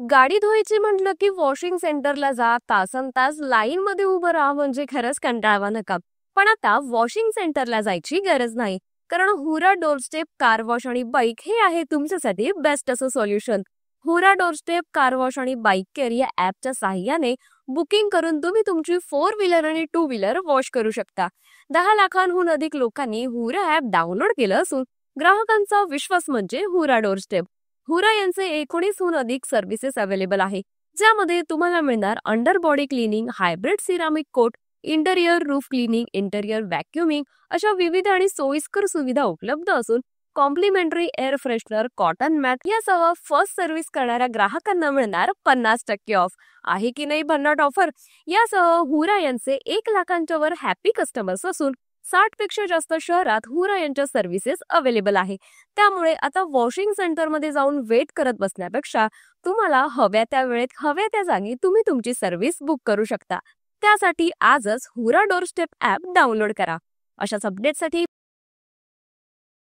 गाडी धुवायची म्हटलं की वॉशिंग सेंटरला जा, तासनतास लाईन मध्ये उभं राहा, म्हणजे खरंच कंटाळवाणं काम. पण आता वॉशिंग सेंटरला जायची गरज नाही, कारण हुरा डोरस्टेप कार वॉश आणि बाईक हे आहे तुमच्यासाठी बेस्ट असं सोल्युशन. हुरा डोरस्टेप कार वॉश आणि बाईक केअर या ऍपच्या साहाय्याने बुकिंग करून तुम्ही तुमची 4 व्हीलर आणि 2 व्हीलर वॉश करू शकता. 10 लाखांहून अधिक लोकांनी हुरा ऍप डाउनलोड केलं असून ग्राहकांचा विश्वास म्हणजे हुरा डोरस्टेप. हुरा यांचे 19हून अधिक सर्व्हिसेस अवेलेबल आहे, ज्यामध्ये तुम्हाला मिळणार under body cleaning, hybrid ceramic coat, interior roof cleaning, interior vacuuming अशा विविध आणि सोयीस्कर सुविधा उपलब्ध असून complimentary air freshener, cotton mat यासह फर्स्ट सर्व्हिस करणाऱ्या ग्राहकांना मिळणार 50% ऑफ. आहे की नाही भन्नाट ऑफर. यासह हुरा यांचे 1 लाखांच्या वर हॅपी कस्टमर्स असून 60 पेक्षा जास्त शहरात हुरा यांच्या सर्व्हिसेस अवेलेबल आहे. त्यामुळे आता वॉशिंग सेंटरमध्ये जाऊन वेट करत बसण्यापेक्षा तुम्हाला हव्या त्या वेळेत हव्या त्या जागी तुम्ही तुमची सर्व्हिस बुक करू शकता. त्यासाठी आजच हुरा डोरस्टेप ॲप डाउनलोड करा. अशाच अपडेटसाठी